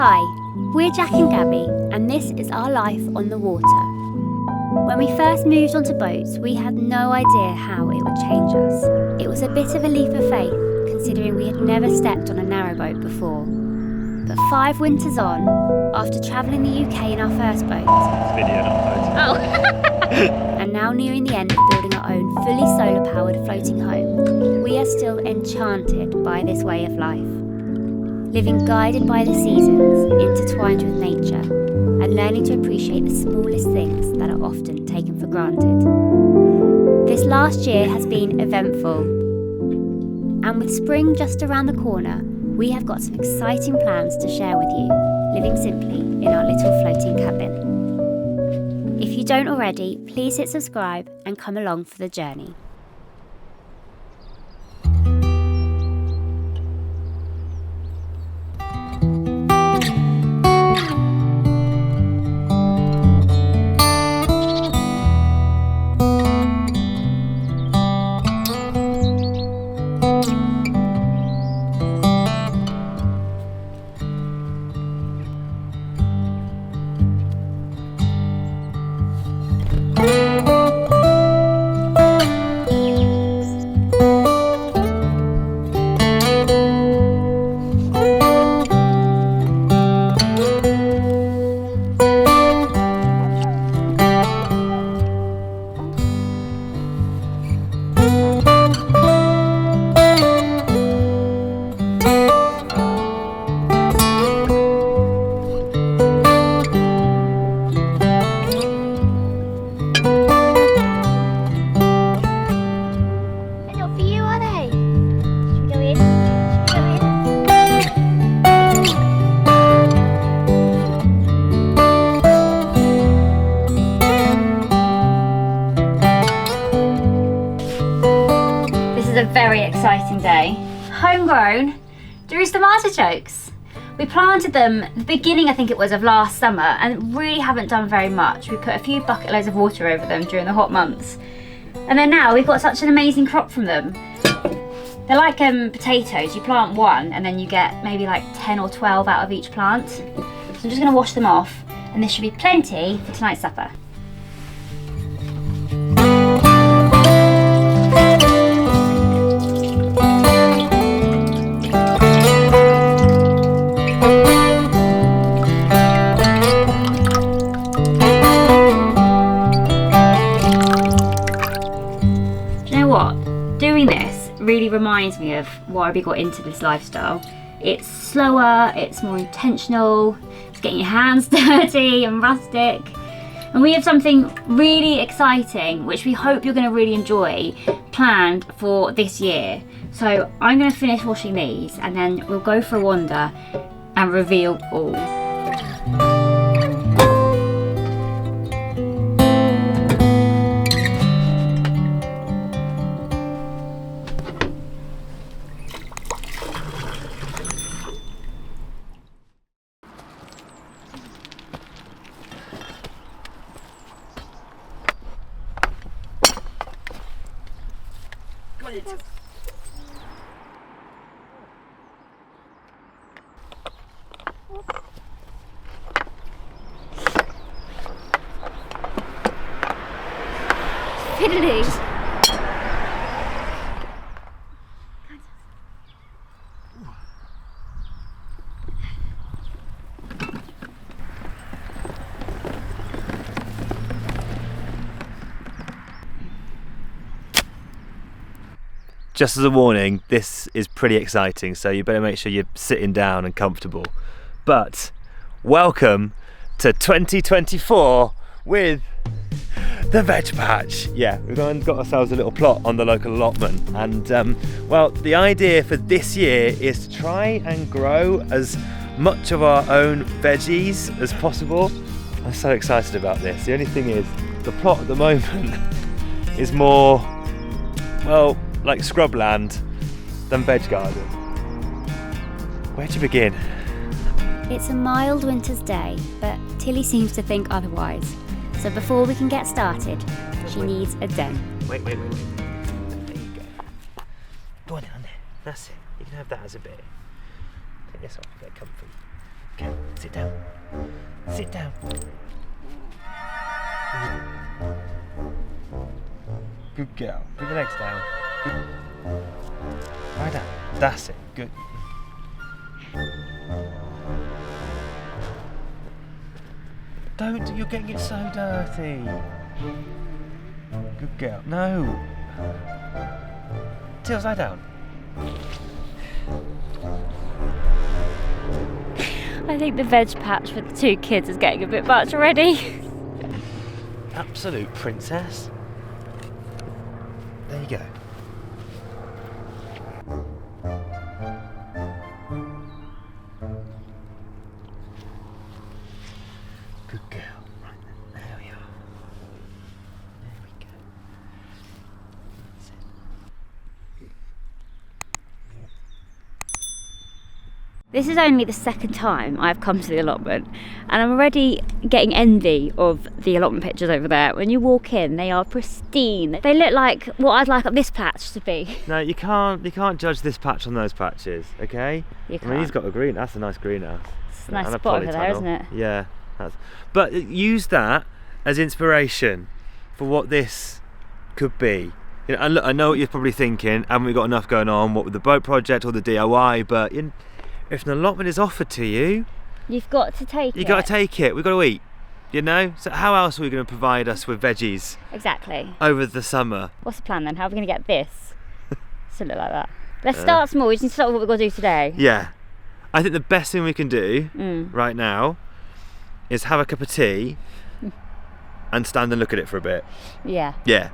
Hi, we're Jack and Gabby, and this is our life on the water. When we first moved onto boats, we had no idea how it would change us. It was a bit of a leap of faith, considering we had never stepped on a narrowboat before. But 5 winters on, after travelling the UK in our first boat, and now nearing the end of building our own fully solar-powered floating home, we are still enchanted by this way of life. Living guided by the seasons, intertwined with nature, and learning to appreciate the smallest things that are often taken for granted. This last year has been eventful, and with spring just around the corner, we have got some exciting plans to share with you, living simply in our little floating cabin. If you don't already, please hit subscribe and come along for the journey. A very exciting day. Homegrown Jerusalem artichokes. We planted them at the beginning, I think it was, of last summer, and really haven't done very much. We put a few bucket loads of water over them during the hot months, and then now we've got such an amazing crop from them. They're like potatoes. You plant one and then you get maybe like 10 or 12 out of each plant. So I'm just going to wash them off, and this should be plenty for tonight's supper. Doing this really reminds me of why we got into this lifestyle. It's slower, it's more intentional, it's getting your hands dirty and rustic. And we have something really exciting, which we hope you're going to really enjoy, planned for this year. So I'm going to finish washing these and then we'll go for a wander and reveal all. Fiddly. Just as a warning, this is pretty exciting, so you better make sure you're sitting down and comfortable. But welcome to 2024 with the veg patch. Yeah, we've got ourselves a little plot on the local allotment, and well, the idea for this year is to try and grow as much of our own veggies as possible. I'm so excited about this. The only thing is, the plot at the moment is more, well, like scrubland than veg garden. Where do you begin? It's a mild winter's day, but Tilly seems to think otherwise. So before we can get started, she needs a den. Wait. There you go. Go on there. That's it. You can have that as a bit. Take this off, get comfy. Okay, sit down. Sit down. Good girl. Put your legs down. Good. Lie down. That's it. Good. Don't, you're getting it so dirty. Good girl. No. Tails, lie down. I think the veg patch for the 2 kids is getting a bit much already. Absolute princess. There you go. Good girl. Right, there we are. There we go. That's it. This is only the 2nd time I've come to the allotment, and I'm already getting envy of the allotment pictures over there. When you walk in, they are pristine. They look like what I'd like this patch to be. No, you can't judge this patch on those patches, okay? You can't. I mean, he's got a green. That's a nice greenhouse. It's a nice spot over there, isn't it? Yeah, but use that as inspiration for what this could be. You know, and look, I know what you're probably thinking. Haven't we got enough going on? What with the boat project or the DIY? But if an allotment is offered to you, you've got to take it. You've got to take it. We've got to eat. You know. So how else are we going to provide us with veggies? Exactly. Over the summer. What's the plan then? How are we going to get this to look like that? Let's start small. We just need to start with what we've got to do today. Yeah. I think the best thing we can do right now is have a cup of tea and stand and look at it for a bit. Yeah. Yeah.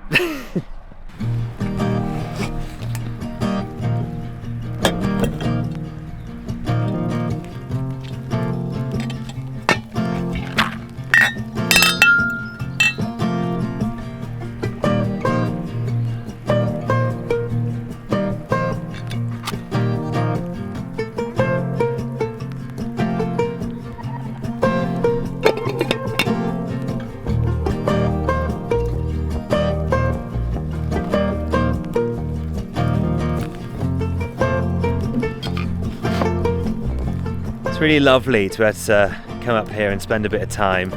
It's really lovely to be able to come up here and spend a bit of time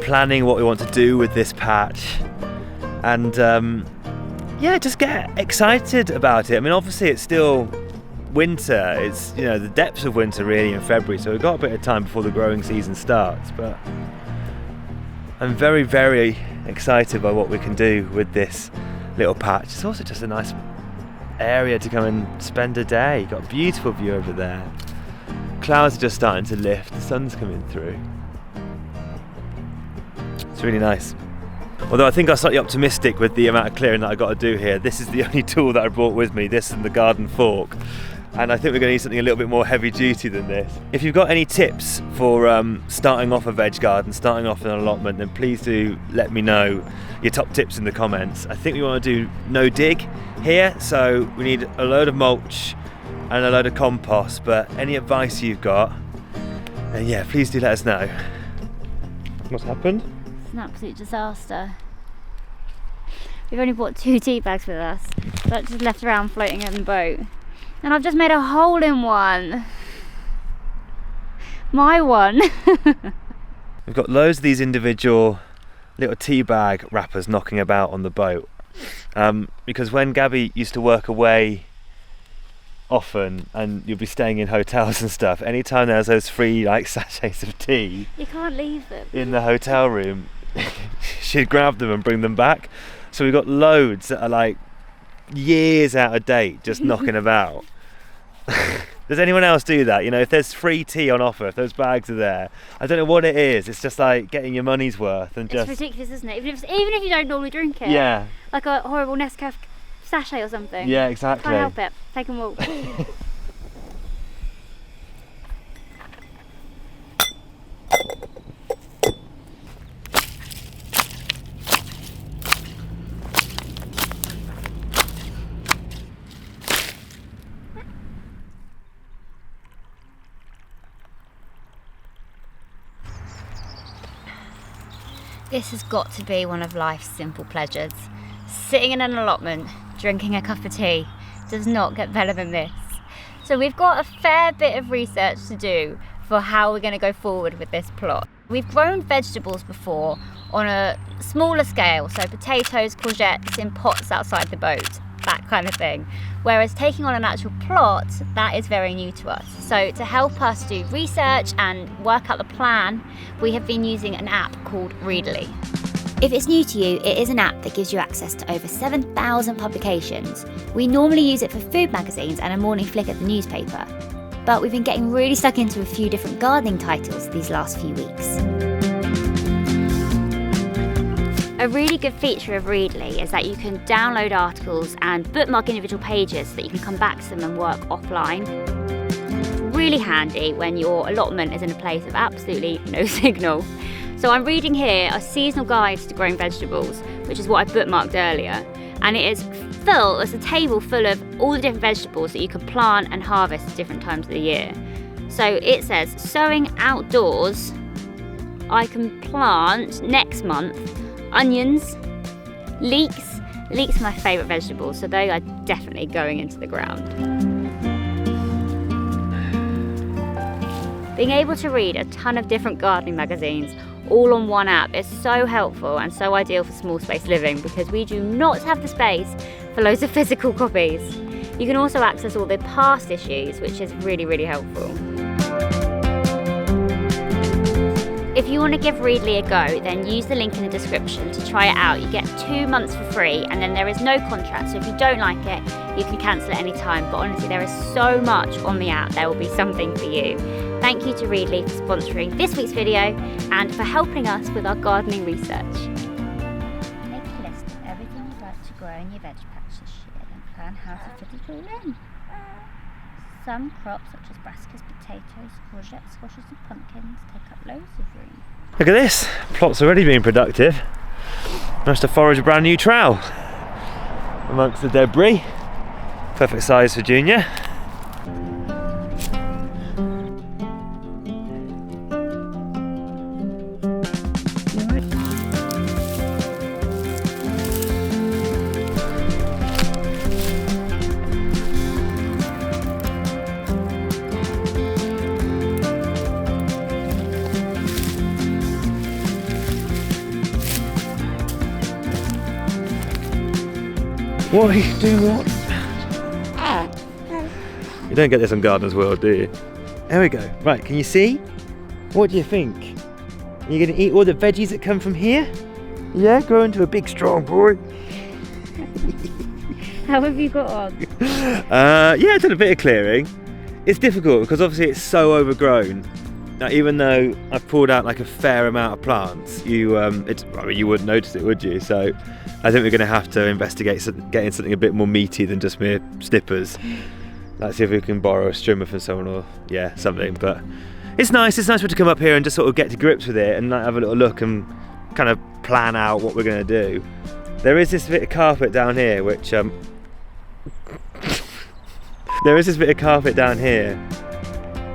planning what we want to do with this patch, and yeah, just get excited about it. I mean, obviously it's still winter, it's, you know, the depths of winter really in February, so we've got a bit of time before the growing season starts, but I'm very, very excited by what we can do with this little patch. It's also just a nice area to come and spend a day. You've got a beautiful view over there. Clouds are just starting to lift, the sun's coming through. It's really nice. Although I think I'm slightly optimistic with the amount of clearing that I've got to do here. This is the only tool that I brought with me, this and the garden fork. And I think we're going to need something a little bit more heavy duty than this. If you've got any tips for starting off a veg garden, starting off an allotment, then please do let me know your top tips in the comments. I think we want to do no dig here, so we need a load of mulch and a load of compost, but any advice you've got, then yeah, please do let us know. What's happened? It's an absolute disaster. We've only brought 2 tea bags with us, but just left around floating in the boat. And I've just made a hole in one. My one. We've got loads of these individual little tea bag wrappers knocking about on the boat. Because when Gabby used to work away often and you'll be staying in hotels and stuff, anytime there's those free like sachets of tea, you can't leave them in the hotel room, she'd grab them and bring them back. So we've got loads that are like years out of date just knocking about. Does anyone else do that? You know, if there's free tea on offer, if those bags are there, I don't know what it is, it's just like getting your money's worth. And it's ridiculous, isn't it? Even if you don't normally drink it. Yeah. Like a horrible Nescafe sachet or something. Yeah, exactly. Can't help it. Take them all. This has got to be one of life's simple pleasures. Sitting in an allotment, drinking a cup of tea, does not get better than this. So we've got a fair bit of research to do for how we're going to go forward with this plot. We've grown vegetables before on a smaller scale, so potatoes, courgettes in pots outside the boat, that kind of thing. Whereas taking on an actual plot, that is very new to us. So to help us do research and work out the plan, we have been using an app called Readly. If it's new to you, it is an app that gives you access to over 7,000 publications. We normally use it for food magazines and a morning flick at the newspaper, but we've been getting really stuck into a few different gardening titles these last few weeks. A really good feature of Readly is that you can download articles and bookmark individual pages so that you can come back to them and work offline. Really handy when your allotment is in a place of absolutely no signal. So I'm reading here a seasonal guide to growing vegetables, which is what I bookmarked earlier, and it is full, there's a table full of all the different vegetables that you can plant and harvest at different times of the year. So it says, sowing outdoors, I can plant next month onions, leeks. Leeks are my favourite vegetables, so they are definitely going into the ground. Being able to read a ton of different gardening magazines all on one app is so helpful and so ideal for small space living because we do not have the space for loads of physical copies. You can also access all the past issues, which is really, really helpful. If you want to give Readly a go, then use the link in the description to try it out. You get 2 months for free and then there is no contract, so if you don't like it, you can cancel at any time. But honestly, there is so much on the app, there will be something for you. Thank you to Readly for sponsoring this week's video and for helping us with our gardening research. Make a list of everything you'd like to grow in your veg patch this year and plan how to fit it all in. Some crops such as brassicas, potatoes, courgettes, squashes and pumpkins take up loads of room. Look at this, plot's already been productive. Managed to forage a brand new trowel amongst the debris. Perfect size for Junior. What are you doing? What? You don't get this on Gardener's World, do you? There we go. Right, can you see? What do you think? Are you going to eat all the veggies that come from here? Yeah, grow into a big, strong boy. How have you got on? Yeah, done a bit of clearing. It's difficult because obviously it's so overgrown. Now, even though I've pulled out like a fair amount of plants, you wouldn't notice it, would you? So I think we're going to have to investigate getting something a bit more meaty than just mere snippers. Let's see if we can borrow a strimmer from someone or something. But it's nice to come up here and just sort of get to grips with it and like, have a little look and kind of plan out what we're going to do. There is this bit of carpet down here which there is this bit of carpet down here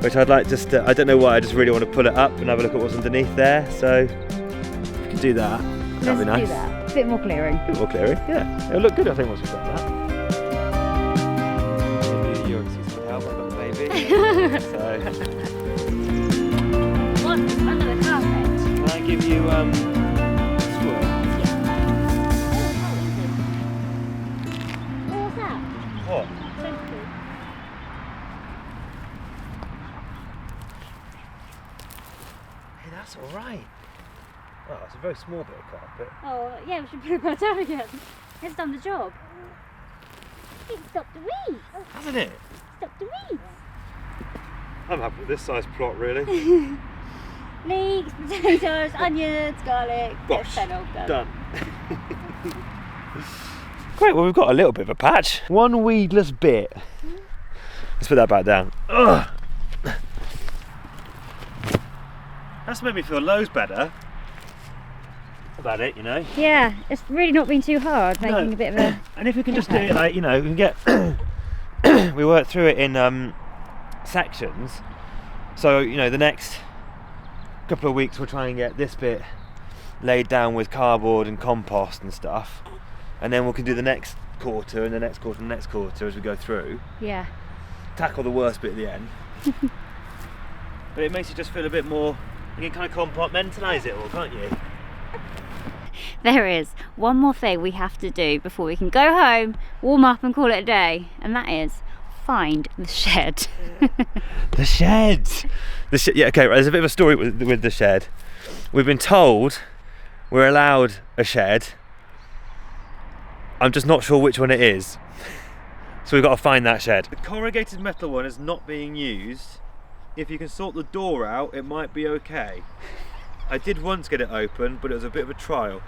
which I'd like just I don't know why, I just really want to pull it up and have a look at what's underneath there. So if we can do that, that'd be nice. Do that. A bit more clearing. A bit more clearing, yeah. It'll look good, I think, once we've got that. Maybe you'll see some help, I've got the baby. So. What's under the carpet? Can I give you squirrel? What's that? What? Hey, that's alright. Oh, it's a very small bit of carpet. Oh, yeah, we should put it back down again. It's done the job. It stopped the weeds. Hasn't it? Stopped the weeds. I'm happy with this size plot, really. Leeks, potatoes, onions, garlic. Bosh, fennel, done. Great, well we've got a little bit of a patch. One weedless bit. Let's put that back down. Ugh. That's made me feel loads better about it, you know. Yeah, it's really not been too hard, making a bit of a... And if we can just do it like, you know, we can get... we work through it in sections. So, you know, the next couple of weeks we'll try and get this bit laid down with cardboard and compost and stuff. And then we can do the next quarter and the next quarter and the next quarter as we go through. Yeah. Tackle the worst bit at the end. but it makes you just feel a bit more, you can kind of compartmentalise it all, can't you? There is one more thing we have to do before we can go home, warm up and call it a day, and that is find the shed. The shed! Yeah, okay, right, there's a bit of a story with the shed. We've been told we're allowed a shed. I'm just not sure which one it is. So we've got to find that shed. The corrugated metal one is not being used. If you can sort the door out, it might be okay. I did once get it open, but it was a bit of a trial.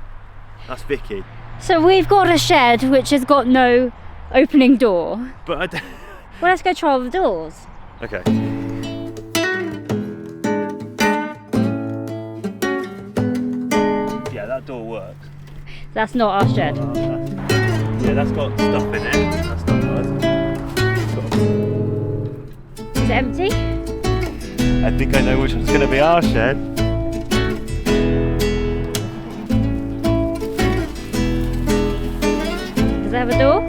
That's Vicky. So we've got a shed which has got no opening door. But Well, let's go try all the doors. Okay. Yeah, that door works. That's not our shed. Yeah, that's got stuff in it. That's not nice. Is it empty? I think I know which one's going to be our shed. Does it have a door?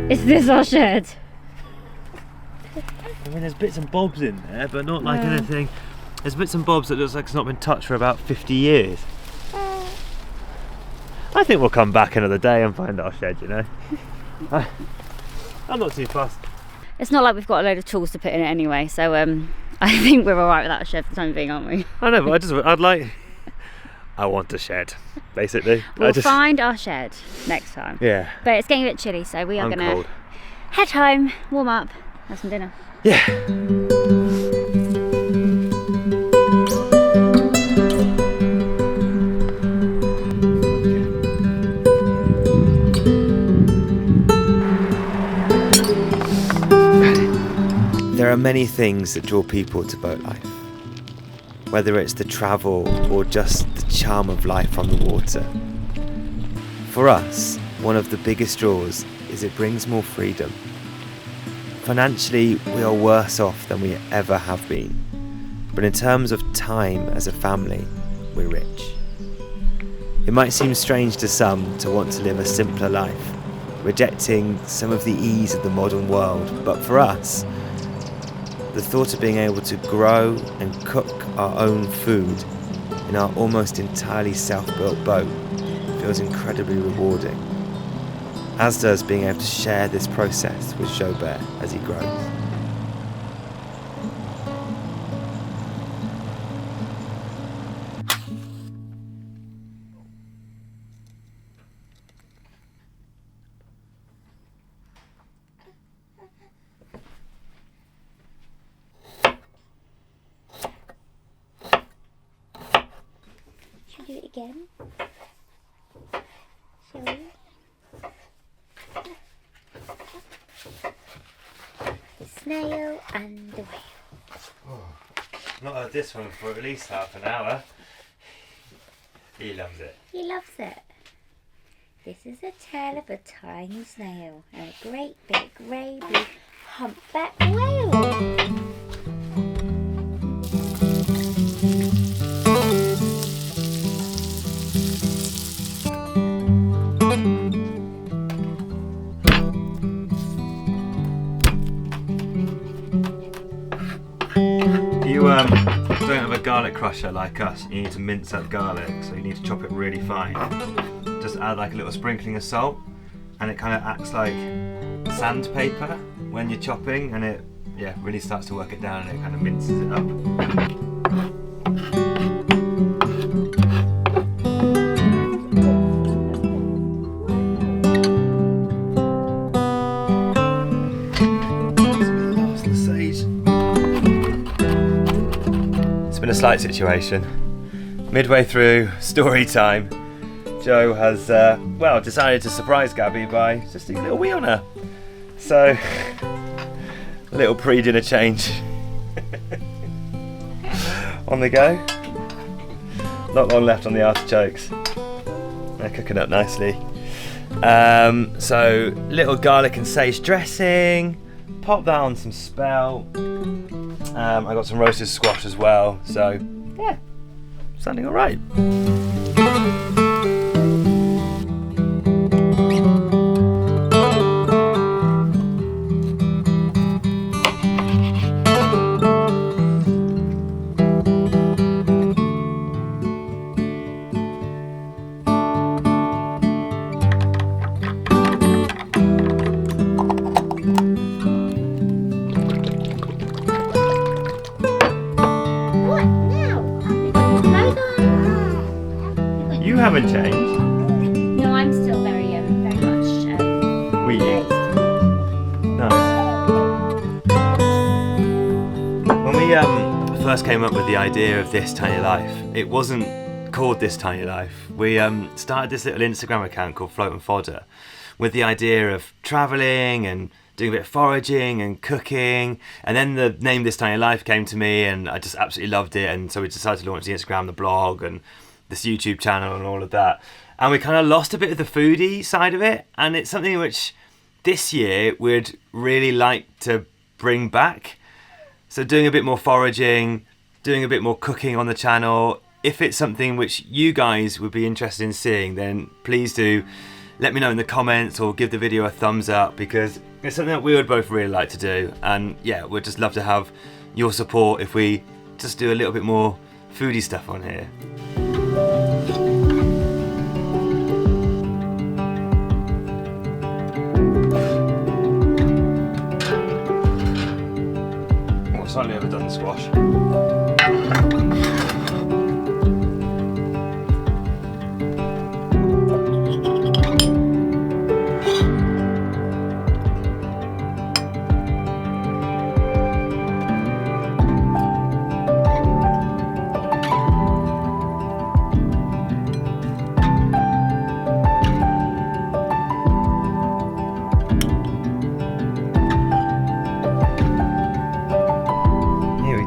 Is this our shed? I mean, there's bits and bobs in there, but not like anything. There's bits and bobs that looks like it's not been touched for about 50 years. I think we'll come back another day and find our shed, you know. I'm not too fussed. It's not like we've got a load of tools to put in it anyway, so I think we're alright without a shed for the time being, aren't we? I know, but I want a shed, basically. We'll find our shed next time. Yeah. But it's getting a bit chilly, so we are going to head home, warm up, have some dinner. Yeah. There are many things that draw people to boat life, whether it's the travel or just the charm of life on the water. For us, one of the biggest draws is it brings more freedom. Financially, we are worse off than we ever have been, but in terms of time as a family, we're rich. It might seem strange to some to want to live a simpler life, rejecting some of the ease of the modern world, but for us, the thought of being able to grow and cook our own food in our almost entirely self-built boat feels incredibly rewarding, as does being able to share this process with Jobert as he grows. Should we do it again? Shall we? The snail and the whale. Not heard this one for at least half an hour. He loves it. He loves it. This is a tale of a tiny snail and a great big grey blue humpback whale. You don't have a garlic crusher like us. You need to mince up garlic, so you need to chop it really fine. Just add like a little sprinkling of salt, and it kind of acts like sandpaper when you're chopping, and it really starts to work it down, and it kind of minces it up. A slight situation. Midway through story time, Joe has decided to surprise Gabby by just a little wee on her. So a little pre-dinner change on the go. Not long left on the artichokes. They're cooking up nicely. So little garlic and sage dressing. Pop that on some spelt. I got some roasted squash as well, so yeah, sounding alright. haven't changed. No, I'm still very much We based. Nice. When we first came up with the idea of This Tiny Life, it wasn't called This Tiny Life. We started this little Instagram account called Float and Fodder with the idea of travelling and doing a bit of foraging and cooking, and then the name This Tiny Life came to me and I just absolutely loved it, and so we decided to launch the Instagram, the blog and this YouTube channel and all of that, and we kind of lost a bit of the foodie side of it, and it's something which this year we'd really like to bring back. So doing a bit more foraging, doing a bit more cooking on the channel. If it's something which you guys would be interested in seeing, then please do let me know in the comments or give the video a thumbs up, because it's something that we would both really like to do, and yeah, we'd just love to have your support if we just do a little bit more foodie stuff on here. Oh, slightly overdone the squash.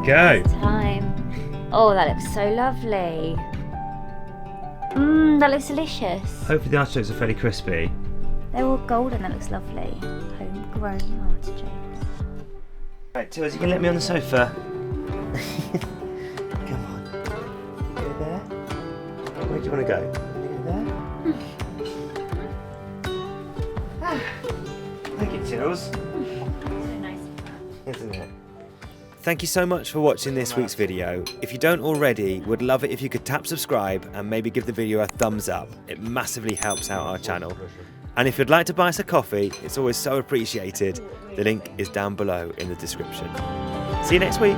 Go. Time. Oh, that looks so lovely. That looks delicious. Hopefully the artichokes are fairly crispy. They're all golden, that looks lovely. Homegrown artichokes. Right, Tills, you can let me on the sofa. Come on. You go there? Where do you want to go? You go there? Thank you, Tills. So nice. Isn't it? Thank you so much for watching this week's video. If you don't already, would love it if you could tap subscribe and maybe give the video a thumbs up. It massively helps out our channel. And if you'd like to buy us a coffee, it's always so appreciated. The link is down below in the description. See you next week.